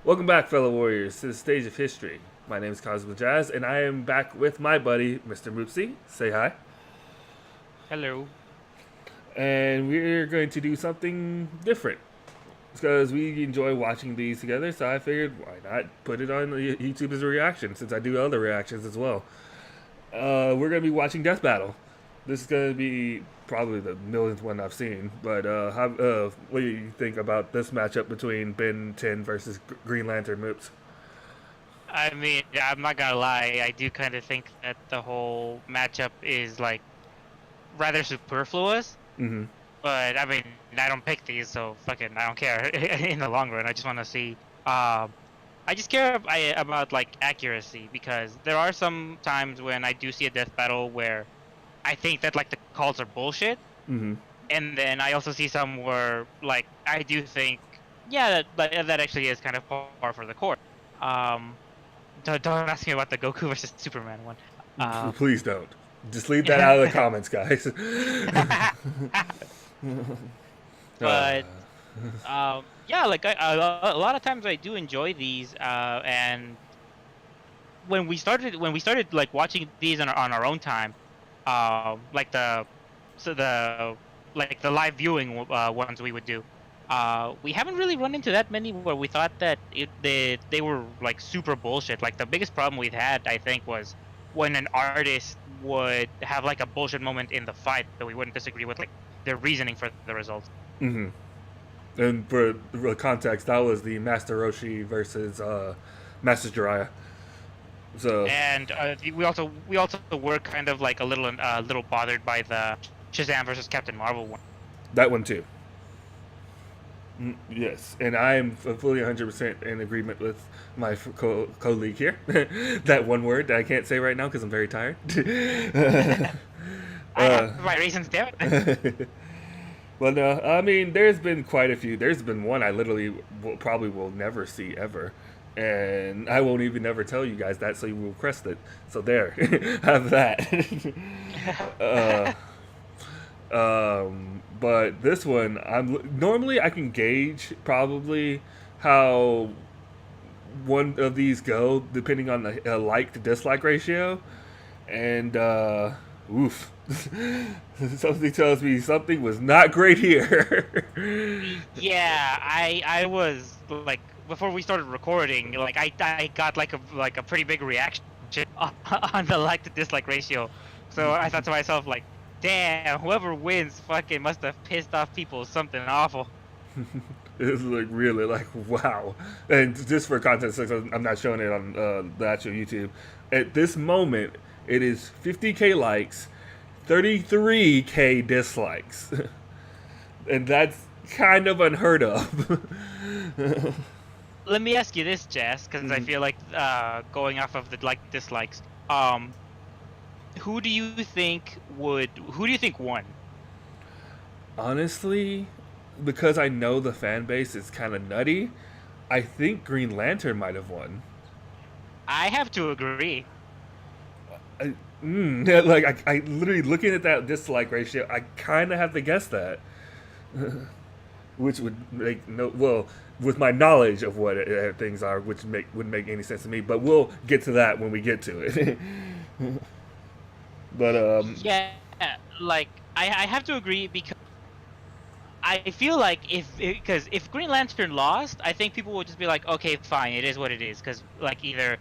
Welcome back, fellow warriors, to the stage of history. My name is Cosmo Jazz, and I am back with my buddy, Mr. Moopsy. Say hi. Hello. And we're going to do something different because we enjoy watching these together. So I figured, why not put it on YouTube as a reaction, since I do other reactions as well. We're going to be watching Death Battle. This is going to be probably the millionth one I've seen. But what do you think about this matchup between Ben 10 versus Green Lantern Moops? I mean, I'm not gonna lie, I do kind of think that the whole matchup is like rather superfluous. Mm-hmm. But I mean, I don't pick these, so fucking I don't care in the long run. I just want to see. Um, I just care about like accuracy because there are some times when I do see a death battle where I think that like the calls are bullshit, Mm-hmm. and then I also see some where like I do think, yeah, that actually is kind of par for the course. Um, don't ask me about the Goku versus Superman one. Um, Please don't. Just leave that out of the comments, guys. uh, but yeah, like a lot of times I do enjoy these, and when we started like watching these on our own time, like the like the live viewing ones we would do. We haven't really run into that many where we thought that they were like super bullshit. Like the biggest problem we've had, I think, was when an artist would have like a bullshit moment in the fight that we wouldn't disagree with, like their reasoning for the results. hmm And for the context, that was the Master Roshi versus Master Jiraiya. So And we also were kind of like a little bothered by the Shazam versus Captain Marvel one. that one too. Yes, and I am fully 100% in agreement with my colleague here. That one word that I can't say right now because I'm very tired. I have my reasons, damn it. Well, no, I mean, there's been quite a few. There's been one I literally probably will never see ever. And I won't even ever tell you guys that, so you will crest it. So there, have that. uh, but this one, I'm normally I can gauge probably how one of these go depending on the like to dislike ratio, and oof, something tells me something was not great here. Yeah, I was like before we started recording, like I got like a pretty big reaction on the like to dislike ratio. So I thought to myself like, damn, whoever wins fucking must have pissed off people something awful. It's like really like wow, and just for context, since I'm not showing it on the actual YouTube. At this moment, it is 50K likes, 33K dislikes, and that's kind of unheard of. Let me ask you this, Jess, because I Mhm. feel like going off of the like dislikes, um, who do you think won? Honestly, because I know the fan base is kind of nutty, I think Green Lantern might have won. I have to agree. I, yeah, like I literally looking at that dislike ratio, I kind of have to guess that, which would make no well with my knowledge of what things are, which wouldn't make any sense to me. But we'll get to that when we get to it. But Yeah, like I have to agree because I feel like if Green Lantern lost, I think people would just be like, okay, fine, it is what it is, because like either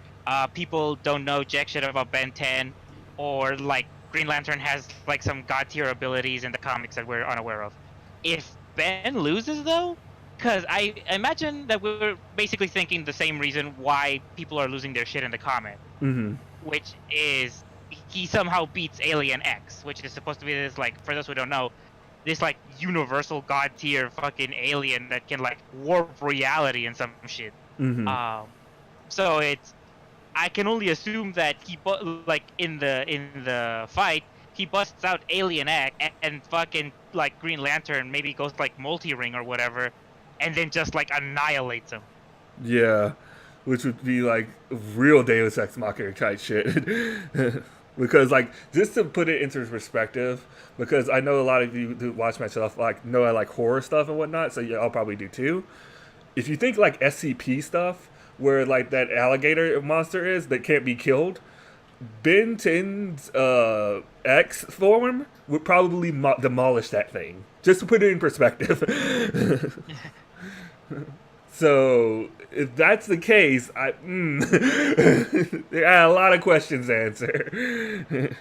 people don't know jack shit about Ben 10, or like Green Lantern has like some god tier abilities in the comics that we're unaware of. If Ben loses though, because I imagine that we're basically thinking the same reason why people are losing their shit in the comic, mm-hmm. which is he somehow beats Alien X, which is supposed to be this like, for those who don't know, this like universal god tier fucking alien that can like warp reality and some shit. Mm-hmm. Um, so it's I can only assume that like in the fight he busts out Alien X and fucking like Green Lantern maybe goes like multi ring or whatever, and then just like annihilates him. Yeah, which would be like real Deus Ex Machina type shit. Because like just to put it into perspective, because I know a lot of you who watch my stuff like know I like horror stuff and whatnot, so yeah, I'll probably do too. If you think like SCP stuff, where like that alligator monster is that can't be killed, Ben 10's X form would probably demolish that thing. Just to put it in perspective. So if that's the case, I a lot of questions to answer.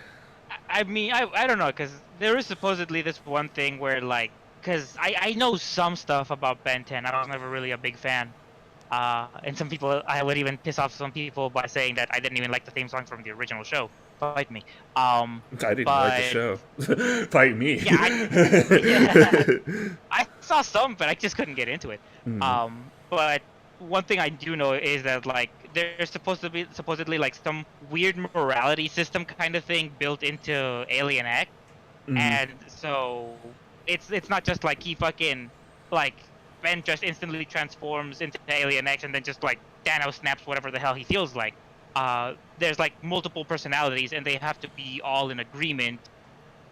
I mean, I don't know, because there is supposedly this one thing where, like, because I know some stuff about Ben 10. I was never really a big fan. And some people, I would even piss off some people by saying that I didn't even like the theme song from the original show. Fight me. I didn't like the show. Fight me. I saw some, but I just couldn't get into it. But one thing I do know is that, like, there's supposedly like some weird morality system kind of thing built into Alien X, and so it's not just like he fucking like Ben just instantly transforms into Alien X and then just like Thanos snaps whatever the hell he feels like. There's like multiple personalities, and they have to be all in agreement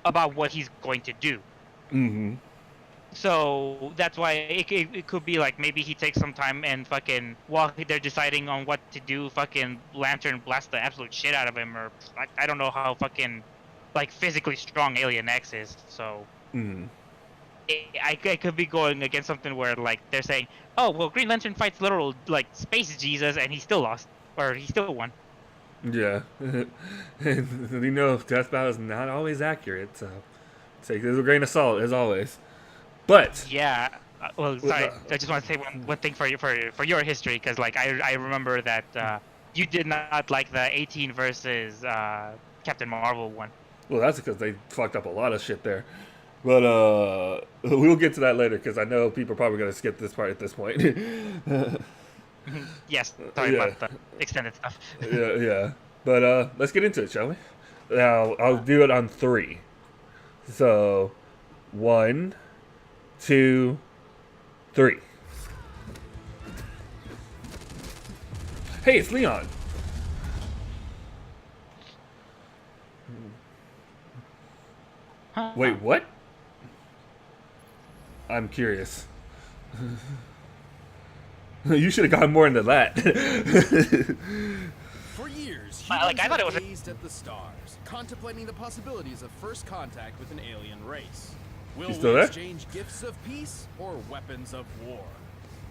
about what he's going to do. So that's why it could be like maybe he takes some time and fucking while they're deciding on what to do, fucking Lantern blast the absolute shit out of him, or I don't know how fucking like physically strong Alien X is. So I could be going against something where like they're saying, oh well, Green Lantern fights literal like space Jesus and he still lost, or he still won. Yeah, you know, Death Battle is not always accurate, so take it with a grain of salt as always. But yeah, well, sorry, I just want to say one thing for your history, because like I remember that you did not like the 18 versus Captain Marvel one. Well, that's because they fucked up a lot of shit there. But we'll get to that later, because I know people are probably going to skip this part at this point. Yes, sorry about the extended stuff. yeah. But let's get into it, shall we? Now, I'll do it on 3. So, 1, 2, 3. Hey, it's Leon. Wait, what? I'm curious. You should have gotten more into that. For years, Like, I thought it was gazed at the stars, contemplating the possibilities of first contact with an alien race. Will You still we there? exchange gifts of peace or weapons of war?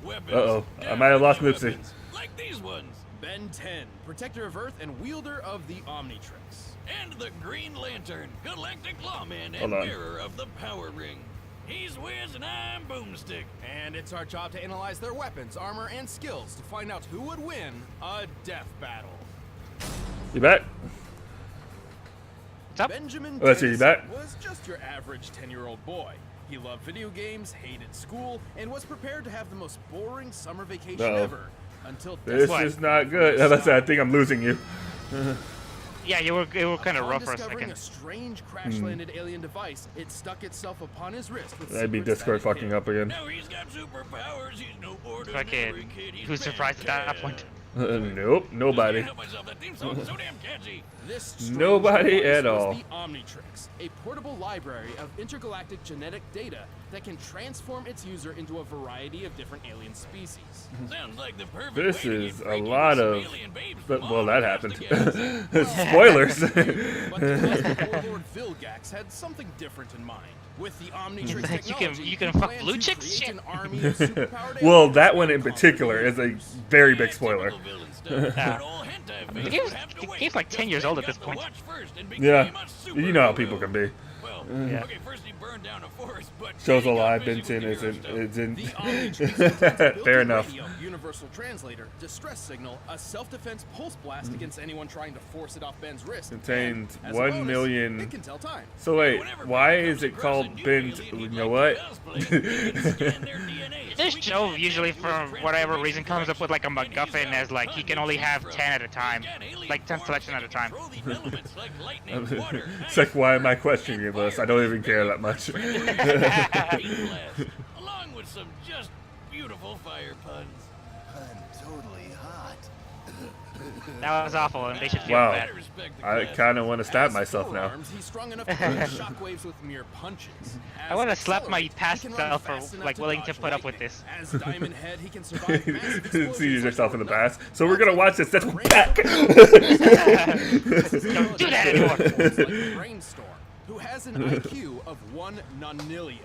Weapons. Uh-oh, I might have lost Nipsey. Like these ones. Ben 10, protector of Earth and wielder of the Omnitrix. And the Green Lantern, galactic lawman Hold and on. bearer of the Power Ring. He's Wiz and I'm Boomstick. And it's our job to analyze their weapons, armor, and skills to find out who would win a death battle. You back? What's up? Benjamin Oh, that's you Tennyson back? was just your average 10-year-old boy. He loved video games, hated school, and was prepared to have the most boring summer vacation Uh-oh. ever. Until This is not good. I think I'm losing you. Yeah, you were kind of Upon rough for a discovering second. a strange crash-landed alien device, it stuck itself upon his wrist with That'd be secrets Discord that it fucking hid. up again. Now he's got superpowers, he's no ordinary Fucking, kid. He's who's surprised at that Ben point? 10. Nope, nobody. Can't help myself, that theme song's so damn catchy. This strange Nobody device at all. was the Omnitrix, a portable library of intergalactic genetic data that can transform its user into a variety of different alien species. Sounds like the perfect This way to is get a freaky lot with some of. alien babes But, from well, all that across happened. the galaxy. Spoilers. But the cosmic warlord Vilgax had something different in mind. With the Omnitrix Like, you technology, you can he fuck planned blue to chicks? create Shit. an army of superpowered Well, aliens that one in conquer particular the is a universe. very big spoiler. Typical villain stuff. Yeah. But all hentai The fans game's- would have to the wait, game's like 10 because years old Ben at this got to point. watch first and Yeah, became a you know how superhero. people can be. Well, Yeah. okay, first he burned down a forest, but Shows a then he got lie. busy Benson with the hero isn't. stuff. Isn't. The Omnitrix contains a built-in Fair enough. radio, universal translator, distress signal, a self-defense pulse blast against anyone trying to force it off Ben's wrist. Contains and, as a 1 bonus, million. It can tell time. So wait, Whenever why Ben is comes it across called a new Ben? alien You he'd know like what? to cosplay, he can scan their DNA so This we can show add usually, them to his for whatever transformation reason, comes up with like a collection, and he's MacGuffin got as like he tons can to only choose have from. ten at a time, He's got alien like 10 forms selection that at a can time. control the elements like lightning, water, It's like, why am I questioning you, Bliss? I don't even care that much. along with some just beautiful fire puns. I'm totally hot. That was awful, and they should feel Wow. bad. I kind of want to stab myself now. Forearms, he's strong enough to create shockwaves with mere punches. I want to As slap my Accelerate, past he can run self for fast enough like willing to dodge put up with lightning. this. As Diamond Head, he can survive massive See explosions yourself in the like past. So we're gonna watch this. That's Don't do that anymore. like Brainstorm, who has an IQ of 1 nonillion.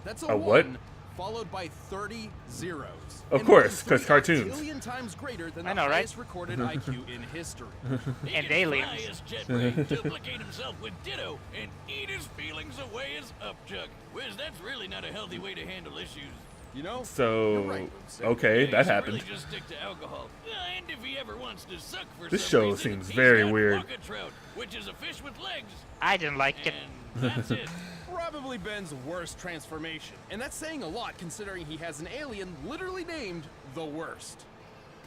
That's a what? 1 followed by 30 zeros. Of And course, that is 'cause cartoons. 3 billion times greater than I the know, right? highest recorded IQ in history. He And can aliens. fly his jet brain, duplicate himself with Ditto, and eat his feelings away as upchuck. Whiz, that's really not a healthy way to handle issues. You know? You're So right, Lucy. okay, Yeah, that he should happened. Really just stick to alcohol. And if he ever wants to suck for This some show reason, seems he's very got weird. waka trout, which is a fish with legs. I didn't like it. And that's it. Probably Ben's worst transformation. And that's saying a lot considering he has an alien literally named the Worst.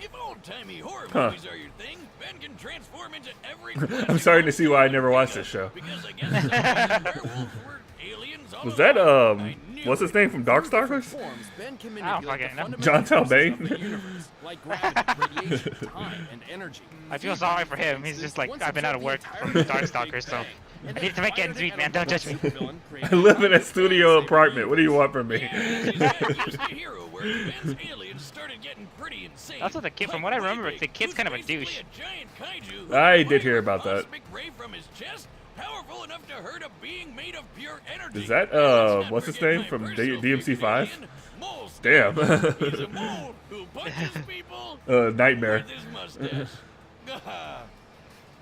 If old-timey horror Huh. movies are your thing, Ben can transform into every. I'm starting to see why I never watched this show. Because I guess werewolves were aliens all Was that along. I knew what's his it. name from Darkstalkers? Forms, Ben can I don't manipulate the fucking know. fundamental John forces Talbane? of the universe, like gravity, radiation, time, and energy. I feel sorry for him. He's just like, I've been out of work from Darkstalkers, so I need to make ends meet, man. Don't judge me. I live in a studio apartment. What do you want from me? As he's introduced to hero work, Ben's aliens started getting pretty insane. Also, the kid, from what I remember, the kid's kind of a douche. Giant kaiju I who did hear fired about that. cosmic ray from his chest, powerful enough to hurt a being made of pure energy. Is that, Let's not what's his forget name my from personal DMC5? favorite alien, Mole Scout. Damn. He's a mole who punches people Nightmare. with his mustache.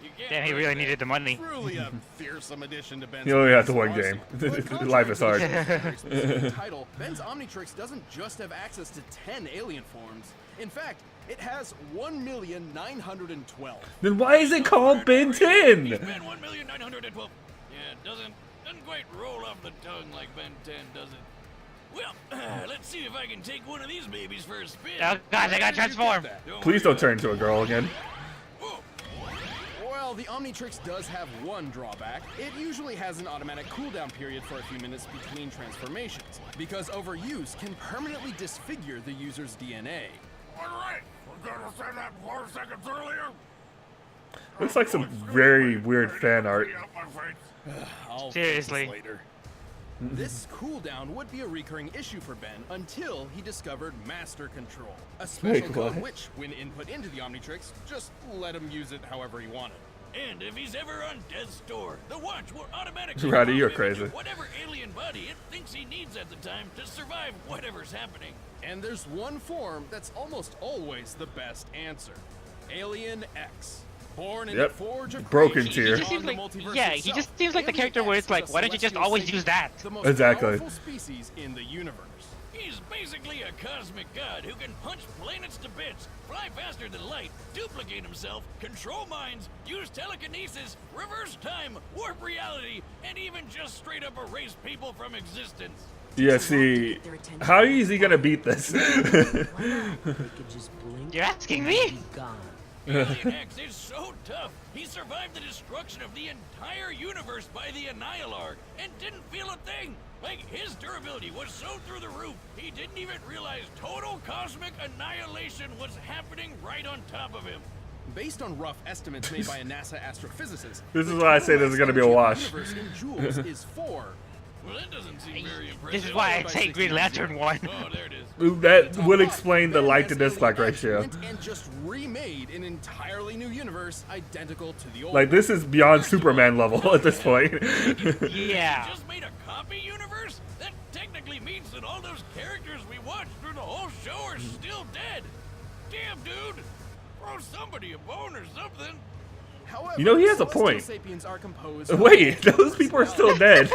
You can't Damn, he break really that. needed the money. Truly a fearsome addition to Ben's. You only have to one arsenal. game. But contrary Life is to hard. the show's very specific title, Ben's Omnitrix doesn't just have access to 10 alien forms. In fact, it has 1,912. Then why is it called Ben 10? He's Ben 1,912. Yeah, it doesn't quite roll off the tongue like Ben 10, does it? Well, let's see if I can take one of these babies for a spin. Oh god, they got transformed. Please don't turn into a girl again. Whoa. Well, the Omnitrix does have one drawback. It usually has an automatic cooldown period for a few minutes between transformations, because overuse can permanently disfigure the user's DNA. All right, we're gonna say that 4 seconds earlier. Looks like some very weird fan art. I'll fix Seriously. this later. This cooldown would be a recurring issue for Ben until he discovered Master Control, a special Wait, code what? which, when input into the Omnitrix, just let him use it however he wanted. And if he's ever on death's door, the watch will automatically Roddy, you're morph him into crazy. whatever alien body it thinks he needs at the time to survive whatever's happening. And there's one form that's almost always the best answer. Alien X. Born in Yep. the Forge of Broken Creation tier. He just on seems the like, multiverse yeah, he itself, just seems like the Alien character where X it's like, is a why don't you just celestial always savior, use that? the most Exactly. powerful species in the universe. He's basically a cosmic god who can punch planets to bits, fly faster than light, duplicate himself, control minds, use telekinesis, reverse time, warp reality, and even just straight up erase people from existence. Yeah, see, how is he gonna beat this? You're asking me? Alien X is so tough. He survived the destruction of the entire universe by the Annihilar and didn't feel a thing. Like, his durability was so through the roof, he didn't even realize total cosmic annihilation was happening right on top of him. Based on rough estimates made by a NASA astrophysicist, This is the why I say total this is gonna be a mass wash. energy of the universe in joules is 4. Well, that doesn't seem very impressive. This is why I say Green Lantern 1. Oh, there it is. That would explain the Ben light to as dislike Alien X ratio. went and just remade an entirely new universe identical to the old. Like, this is beyond Superman level at this point. Yeah. Just made a copy universe? That technically means that all those characters we watched through the whole show are still dead. Damn, dude. Throw somebody a bone or something. However, You know, he has a celestial point. Sapiens are composed of Wait, those people are still dead.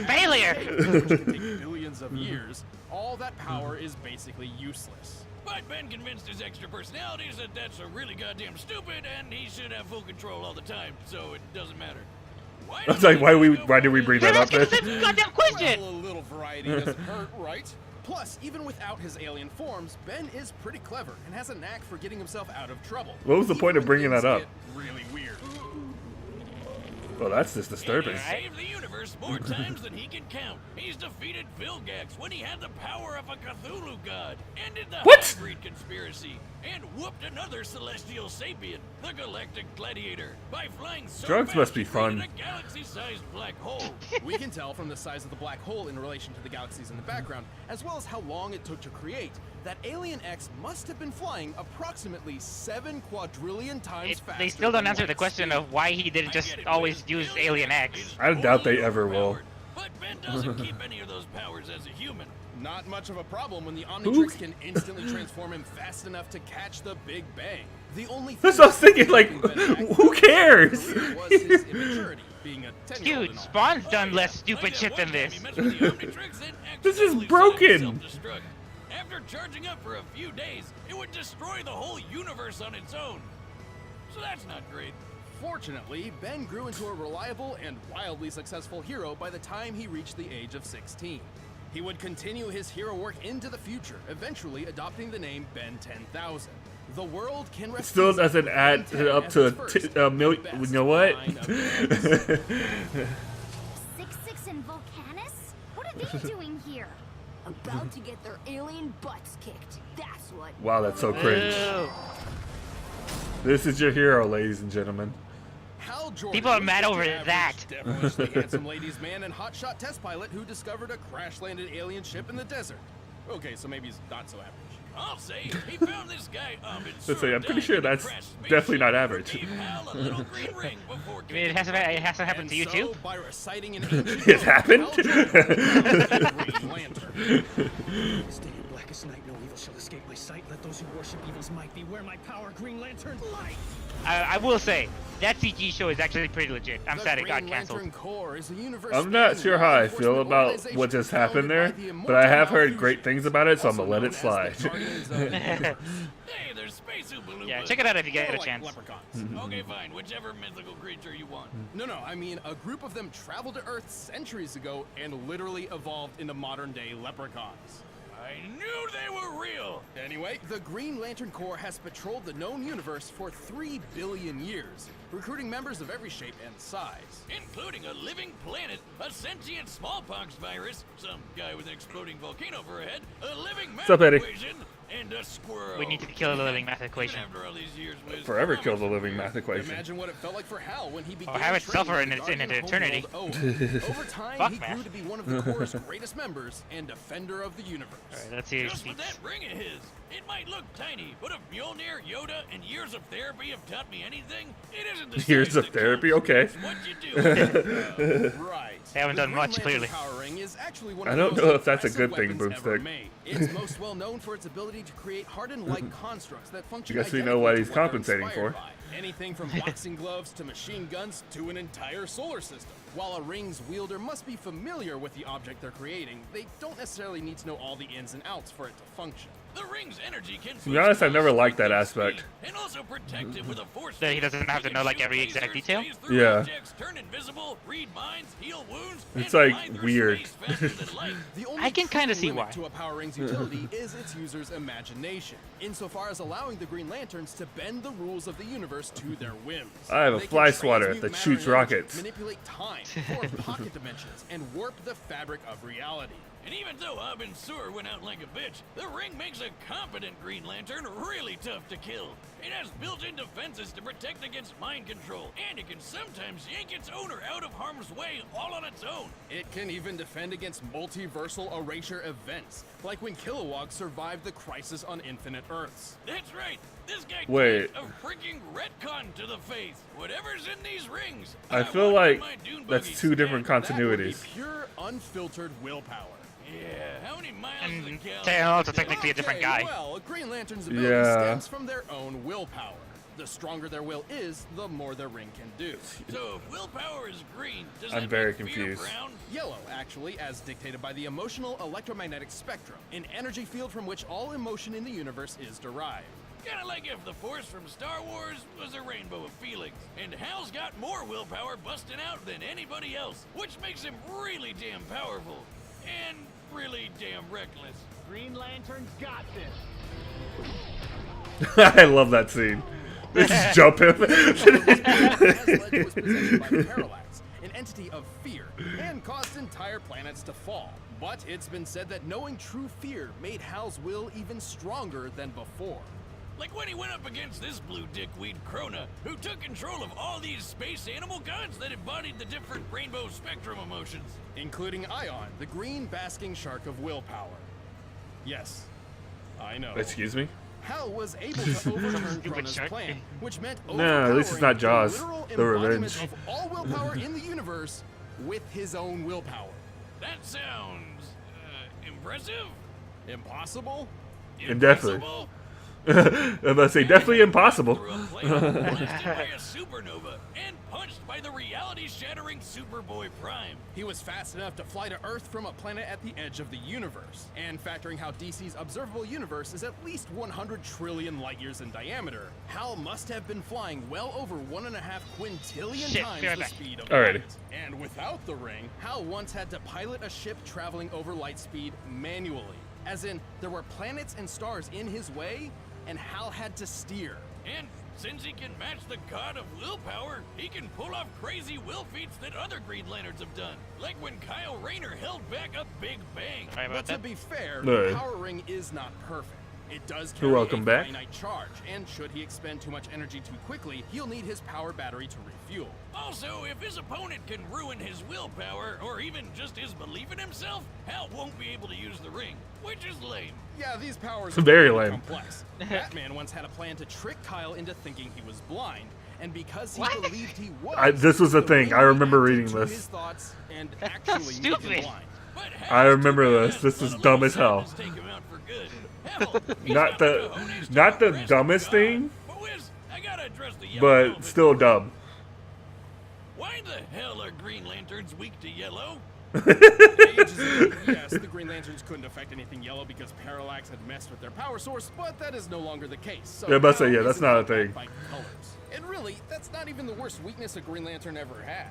Failure! which can take billions of years. All that power is basically useless. But Ben convinced his extra personalities that that's a really goddamn stupid and he should have full control all the time, so it doesn't matter. Why I was like, why did we bring You're that up asking the then? same goddamn question! Well, a little variety doesn't hurt, right? Plus, even without his alien forms, Ben is pretty clever and has a knack for getting himself out of trouble. What was the Even point of when bringing things that up? get really weird. Well, that's just disturbing. He's saved the universe more times than he can count. He's defeated Vilgax when he had the power of a Cthulhu god, ended the What? Hybrid conspiracy, and whooped another celestial sapient, the Galactic Gladiator, by flying so Drugs fast must be he created fun. a galaxy-sized black hole. We can tell from the size of the black hole in relation to the galaxies in the background, as well as how long it took to create, that Alien X must have been flying approximately 7 quadrillion times faster. They still don't than answer the light question speed. of why he didn't just always use Alien X. I doubt they ever will. Overpowered. But Ben doesn't keep any of those powers as a human. Not much of a problem when the Omnitrix can instantly transform him fast enough to catch the Big Bang. The only That's what I was thinking, like, who cares? was his immaturity, being a 10-year-old Dude, and all. Spawn's done less I stupid got shit one than time this. he messed with the Omnitrix and This is accidentally broken. set it to self-destruct. After charging up for a few days, it would destroy the whole universe on its own. So that's not great. Fortunately, Ben grew into a reliable and wildly successful hero by the time he reached the age of 16. He would continue his hero work into the future, eventually adopting the name Ben 10,000. The world can rest Still easy. doesn't add Ben 10 up as to its first a million. and You best know what? line of names. 6-6 and Volcanus? What are they doing here? About to get their alien butts kicked. That's what. Wow, that's so cringe. Ew. This is your hero, ladies and gentlemen. Hal Jordan People are was mad just over your average, that. devilishly handsome ladies' man and hotshot test pilot who discovered a crash-landed alien ship in the desert. Okay, so maybe he's not so average. I'll say he found this guy Let's say, I'm pretty sure that's definitely not average. Gave Hal a little green ring before I mean, it hasn't happened And to you so, too? by reciting an ancient It poem, happened? Hal Jordan was the Green Lantern. This day in blackest night, no evil shall escape my sight. Let those who worship evil's might beware my power, Green Lantern light. I will say, that CG show is actually pretty legit. I'm The sad it got Green canceled. Lantern Corps is a universe I'm not spanning sure how I law feel enforcement about organization what just happened there, founded by the but I have immortal heard great Malfusion, things about it, so I'm also gonna let known it as slide. the Guardians of the Universe. Hey, there's Space Oompa Yeah, Loompas. check it out if you get More a like chance. leprechauns. Okay, fine. Whichever mythical creature you want. No, I mean, a group of them traveled to Earth centuries ago and literally evolved into modern-day leprechauns. I knew they were real. Anyway, the Green Lantern Corps has patrolled the known universe for 3 billion years, recruiting members of every shape and size. Including a living planet, a sentient smallpox virus, some guy with an exploding volcano for a head, a living math up, Eddie? equation, and a squirrel. We need to kill the living math Even equation. after all these years, Wiz, Forever promise kill the me. living math equation. Imagine what it felt like for Hal when he began have it training suffer with in the its- in Guardian eternity. homeworld Over time, Fuck he math. grew to be one of the Corps' greatest members and defender of the universe. Alright, let's see. Just with that ring of his, it might look tiny, but if Mjolnir, Yoda, and years of therapy have taught me anything, it isn't the Years size of that therapy? counts, Okay. it's what you do. Right. They haven't The done Green much, Lantern clearly. Power Ring is actually one I of the don't most know if that's a impressive good thing, weapons ever Boomstick. made. It's most well known for its ability to create hardened light constructs that function I guess we know what identically he's to what they're compensating inspired for. by. Anything from boxing gloves to machine guns to an entire solar system. While a ring's wielder must be familiar with the object they're creating, they don't necessarily need to know all the ins and outs for it to function. The ring's energy can To be honest, I've never liked that aspect. And also protect it with a force That he field. doesn't have to can know, like, shoot every exact lasers, detail? phase through Yeah. objects, turn invisible, read minds, heal wounds, It's, and like, fly through weird. space faster than light. The only I can true kinda see limit why. to a Power Ring's utility is its user's imagination, insofar as allowing the Green Lanterns to bend the rules of the universe to their whims. I have a They can fly swatter transmute that matter shoots and energy, rockets. manipulate time, form pocket dimensions, and warp the fabric of reality. And even though Abin Sur went out like a bitch, the ring makes a competent Green Lantern really tough to kill. It has built-in defenses to protect against mind control, and it can sometimes yank its owner out of harm's way all on its own. It can even defend against multiversal erasure events, like when Kilowog survived the crisis on Infinite Earths. That's right. This guy Wait. takes a freaking retcon to the face. Whatever's in these rings. I feel want like in my dune that's buggy. two different That would be continuities. pure, unfiltered willpower. Yeah, how many miles is And the Taylor's also technically a different Okay, guy. Well, Green Lantern's ability Yeah. stems from their own willpower. The stronger their will is, the more their ring can do. So if willpower is green, does I'm that very make fear confused. brown? Yellow, actually, as dictated by the emotional electromagnetic spectrum, an energy field from which all emotion in the universe is derived. Kinda like if the Force from Star Wars was a rainbow of feelings. And Hal's got more willpower busting out than anybody else, which makes him really damn powerful. And really damn reckless. Green Lantern's got this. I love that scene. They just jump him. As led to his possession by the Parallax, entity of fear and caused entire planets to fall. But it's been said that knowing true fear made Hal's will even stronger than before. Like when he went up against this blue dickweed Krona, who took control of all these space animal gods that embodied the different rainbow spectrum emotions. Including Ion, the green basking shark of willpower. Yes, I know. Excuse me? Hal was able to overturn Stupid Krona's shark. plan, which meant No, at least it's not overpowering Jaws, the literal the embodiment revenge. of all willpower in the universe with his own willpower. That sounds impressive. Impossible? Indefinitely. Impossible? I'm about to say, definitely impossible. Through a planet blasted by a supernova and punched by the reality-shattering Superboy Prime. He was fast enough to fly to Earth from a planet at the edge of the universe. And factoring how DC's observable universe is at least 100 trillion light years in diameter, Hal must have been flying well over 1.5 quintillion Shit, times be right the back. speed of Alrighty. light. And without the ring, Hal once had to pilot a ship traveling over light speed manually. As in, there were planets and stars in his way, and Hal had to steer. And since he can match the god of willpower, he can pull off crazy will feats that other Green Lanterns have done. Like when Kyle Rayner held back a Big Bang. Sorry But about to that. be fair, No. the power ring is not perfect. It does You're carry welcome a back. finite charge, and should he expend too much energy too quickly, he'll need his power battery to refuel. Also, if his opponent can ruin his willpower, or even just his belief in himself, Hal won't be able to use the ring, which is lame. Yeah, these powers Very are lame. complex. Batman once had a plan to trick Kyle into thinking he was blind, and because he What? believed he was, This was a the thing. ring I remember reacted reading to this. his thoughts and That's actually made him stupid. blind. But I Hal's remember too this. bad. This Let is a dumb little as hell. sadness take him out for good. Hell, he's Not the the, cojones to not the impress dumbest god. thing, But Wiz, I gotta address the yellow but elephant. still dumb. Why the hell are Green Lanterns weak to yellow? Ages ago, yes, the Green Lanterns couldn't affect anything yellow because Parallax had messed with their power source, but that is no longer the case. So Yeah, I must say, now yeah, that's isn't not a held back thing. by colors. And really, that's not even the worst weakness a Green Lantern ever had.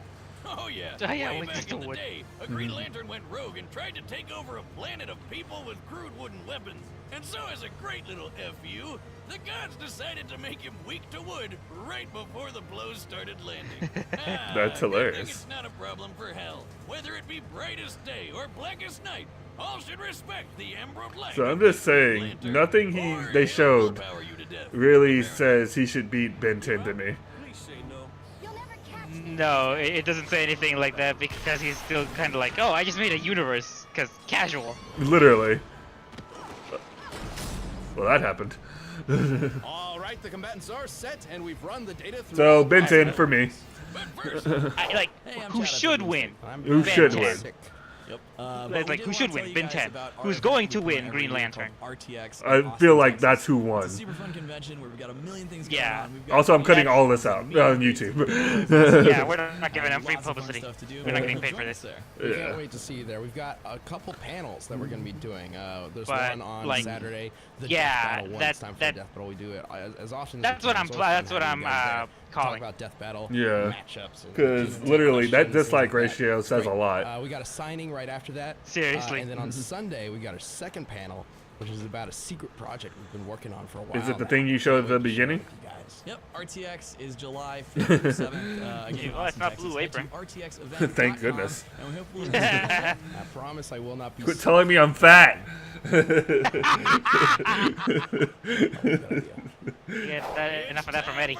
Oh yeah, Oh, yeah, way weakness back to in the wood. day, a Green Lantern went rogue and tried to take over a planet of people with crude wooden weapons. And so as a great little FU, the gods decided to make him weak to wood right before the blows started landing. That's good hilarious. thing it's not a problem for Hell. Whether it be brightest day or blackest night, all should respect the emerald light. So I'm of just the Green saying, Lantern, nothing or they he'll showed willpower you to death. really Apparently. says he should beat Ben 10 to me. Please say no. You'll never catch me. No, it doesn't say anything like that because he's still kind of like, oh, I just made a universe, because casual. Literally. Well, that happened. All right, the combatants are set, and we've run the data through. So all Ben 10 possible for me. But first, Like, Hey, I'm who Chad, should I'm win? Who Ben should 10. win? Yep. Like, who should win? Ben 10. Who's going to win Green Lantern? RTX. I feel like that's who won. It's a super fun convention where we've got a million things going Yeah. on. We've got Also, I'm cutting Yeah. all this out on YouTube. Yeah, we're not giving him free lots of fun publicity. stuff to do. We're not getting Come paid for join this. us there. We Yeah. can't wait to see you there. We've got a couple panels that we're going to be doing. There's But, one on like, Saturday. The yeah, Death Battle one. that- It's time for that- Death Battle. We do it as often as That's we what can. I'm It's pl- always that's fun what having you I'm, guys there. calling. Talk about Death Battle Yeah. matchups. Because literally, this like ratio says a lot. We got a signing right after that. Seriously. And then on Sunday, we got our second panel, which is about a secret project we've been working on for a while. Is it the now. thing you showed at the Can't wait to share it beginning? with you guys. Yep, RTX is July 5th through 7th. Again, Well, it's Austin, not Texas. Blue Head to Apron. RTXevent.com, Thank goodness. And we hope we'll I promise I will not be. Quit telling me I'm fat. Yeah, enough of that from Eddie.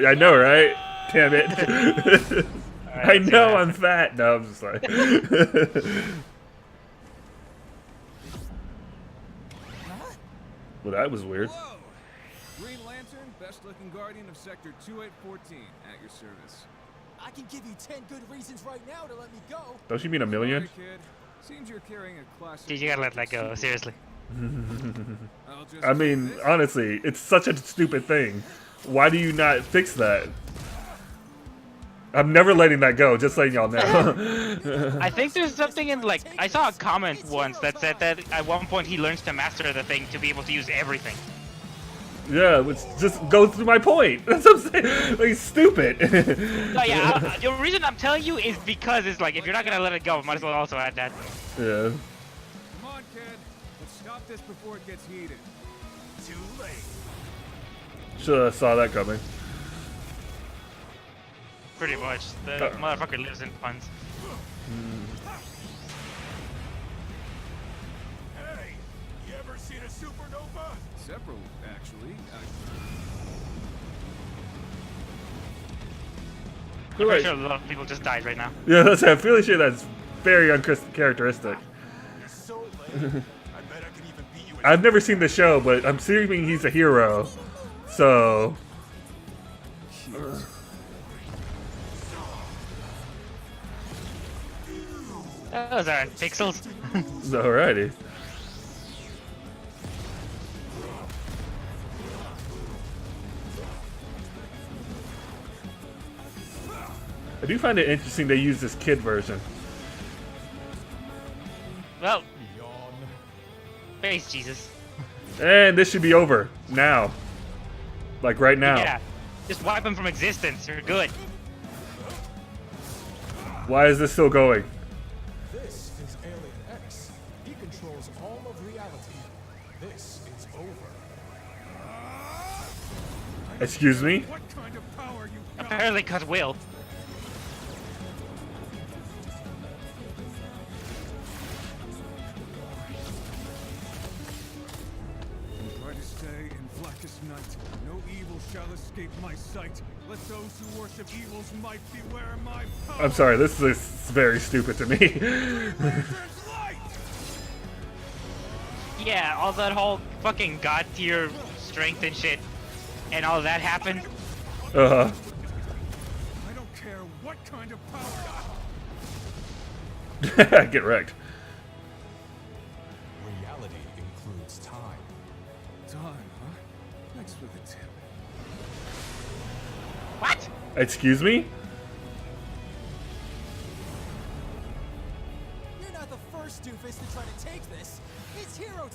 I know, right? Damn it. I let's see know what I'm fat. No, I'm just like. Well, that was weird. Whoa! Green Lantern, best-looking guardian of Sector 2814, at your service. I can give you 10 good reasons right now to let me go. Don't you mean a million? Sorry, kid. Seems you're carrying a classic. Dude, you gotta let that go, seriously. I'll just I mean, fix this. honestly, it's such a stupid thing. Why do you not fix that? I'm never letting that go, just letting y'all know. I think there's something in, like, I saw a comment once that said that at one point he learns to master the thing to be able to use everything. Yeah, which just goes to my point. That's what I'm saying. Like, stupid. No, yeah, the reason I'm telling you is because it's like, if you're not gonna let it go, might as well also add that. Yeah. Come on, kid. Let's stop this before it gets heated. Too late. Should have saw that coming. Pretty much. The motherfucker lives in puns. Hey, you ever seen a supernova? Several, actually. I'm pretty sure a lot of people just died right now. Yeah, that's, I'm feeling sure that's very uncharacteristic. So late. I bet I can even beat you. I've never seen the show, but I'm assuming he's a hero. So. Those are pixels. Alrighty. I do find it interesting they use this kid version. Well, face Jesus. And this should be over now. Like right now. Yeah, just wipe him from existence. You're good. Why is this still going? This is Alien X. He controls all of reality. This is over. Excuse me? What kind of power you got? Apparently, cause Will. Brightest day and blackest night. No evil shall escape my sight. Let those who worship evil's might beware my power. I'm sorry, this is very stupid to me. Lantern's light! Yeah, all that whole fucking god tier strength and shit, and all that happened. Uh-huh. I don't care what kind of power. Get wrecked. Reality includes time. Time, huh? Thanks for the tip. What? Excuse me? You're not the first doofus to try to take this. It's hero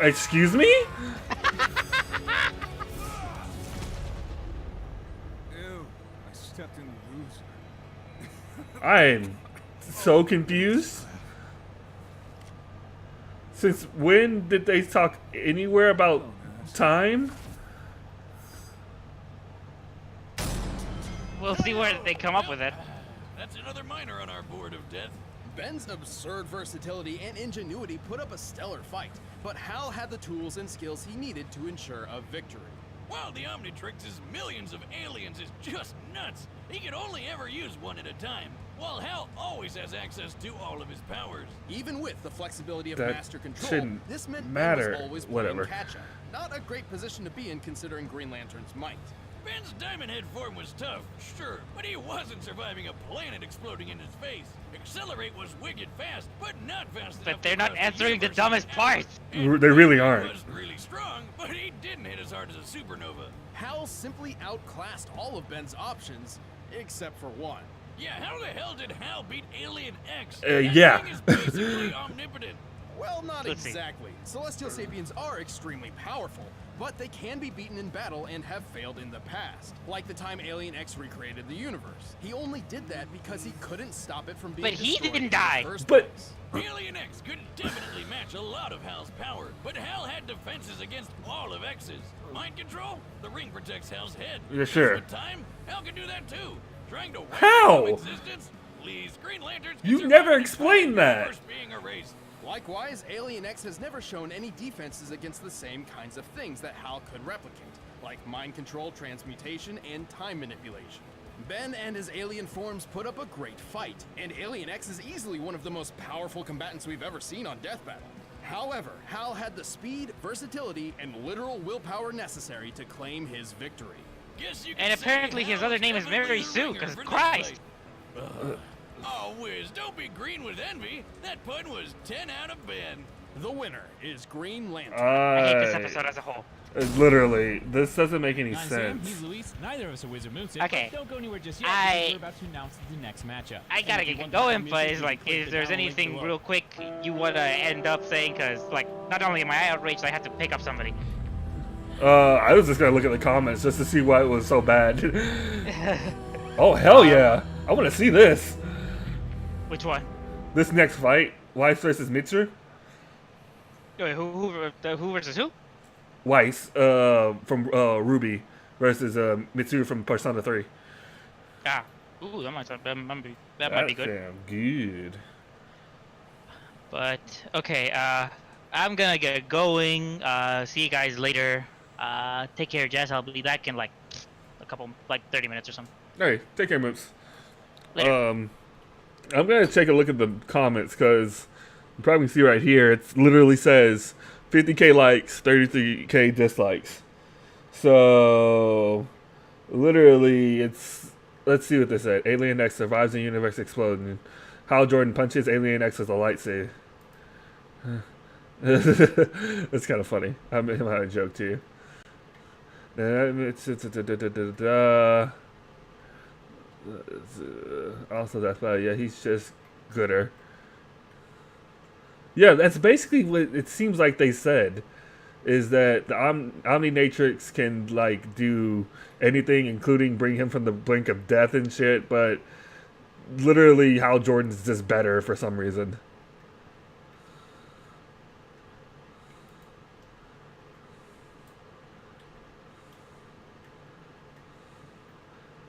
Excuse me? Ew, I stepped in the loser. I'm so confused. Since when did they talk anywhere about time? We'll see where they come up with it. That's another miner on our board of death. Ben's absurd versatility and ingenuity put up a stellar fight, but Hal had the tools and skills he needed to ensure a victory. While the Omnitrix's millions of aliens is just nuts, he can only ever use one at a time, while Hal always has access to all of his powers. Even with the flexibility of That master control, shouldn't this meant matter. Ben was always Whatever. playing catch-up. Not a great position to be in considering Green Lantern's might. Ben's Diamond Head form was tough, sure, but he wasn't surviving a planet exploding in his face. Accelerate was wicked fast, but not fast enough. But they're to not cause answering the universe dumbest to parts. end. They really And aren't. was really strong, but he didn't hit as hard as a supernova. Hal simply outclassed all of Ben's options, except for one. Yeah, how the hell did Hal beat Alien X? Yeah. That thing is basically omnipotent. Well, not Let's see. exactly. Celestial Sapiens are extremely powerful, but they can be beaten in battle and have failed in the past. Like the time Alien X recreated the universe. He only did that because he couldn't stop it from being But he destroyed didn't in the die. first But- place. Alien X could definitely match a lot of Hal's power, but Hal had defenses against all of X's. Mind control? The ring protects Hal's head. Yeah, sure. With time, Hal can do that too. Trying to wipe How? him from existence? Please, Green Lanterns can You survive never the explained entire that. universe being erased. Likewise, Alien X has never shown any defenses against the same kinds of things that Hal could replicate, like mind control, transmutation, and time manipulation. Ben and his alien forms put up a great fight, and Alien X is easily one of the most powerful combatants we've ever seen on Death Battle. However, Hal had the speed, versatility, and literal willpower necessary to claim his victory. Guess you And could say apparently his Hal other name is definitely Mary the Sue, ringer 'cause for this Christ. fight. Oh, Wiz, don't be green with envy. That pun was 10 out of Ben. The winner is Green Lantern. I hate this episode as a whole. Literally, this doesn't make any I'm Sam, sense. he's Luis. Neither of us are Wizard Moonsit. Okay. Don't go anywhere just yet. I- because we're about to announce the next matchup. I gotta get going, but it's like, if there's anything real quick you wanna end up saying, cause like, not only am I outraged, I have to pick up somebody. I was just gonna look at the comments just to see why it was so bad. Oh hell yeah! I want to see this. Which one? This next fight, Weiss versus Mitzer. Wait, who versus who? Weiss, from Ruby. versus Mitsuru from Persona 3. Ah, ooh, that might be good. Damn good. But okay, I'm gonna get going. See you guys later. Take care, Jess. I'll be back in like a couple, like 30 minutes or something. Hey, take care, Moops. Later. I'm gonna take a look at the comments because you probably can see right here. It literally says 50k likes, 33k dislikes. So literally, it's, let's see what they said. Alien X survives the universe exploding. How Jordan punches Alien X with a lightsaber. That's kind of funny. I'm having a joke too. Also, that's yeah, he's just gooder. Yeah, that's basically what it seems like they said. Is that the Omnitrix can like do anything, including bring him from the brink of death and shit, but literally Hal Jordan's just better for some reason.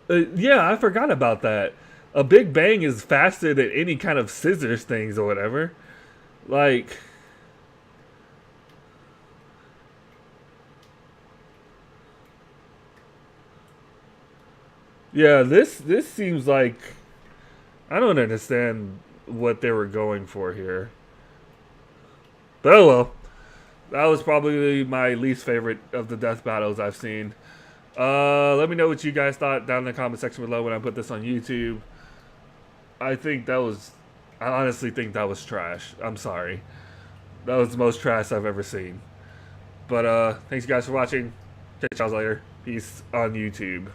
Yeah, I forgot about that. A Big Bang is faster than any kind of scissors things or whatever. Like, yeah, this seems like, I don't understand what they were going for here. But oh well. That was probably my least favorite of the death battles I've seen. Let me know what you guys thought down in the comment section below when I put this on YouTube. I honestly think that was trash. I'm sorry. That was the most trash I've ever seen. But thanks you guys for watching. Catch y'all later. Peace on YouTube.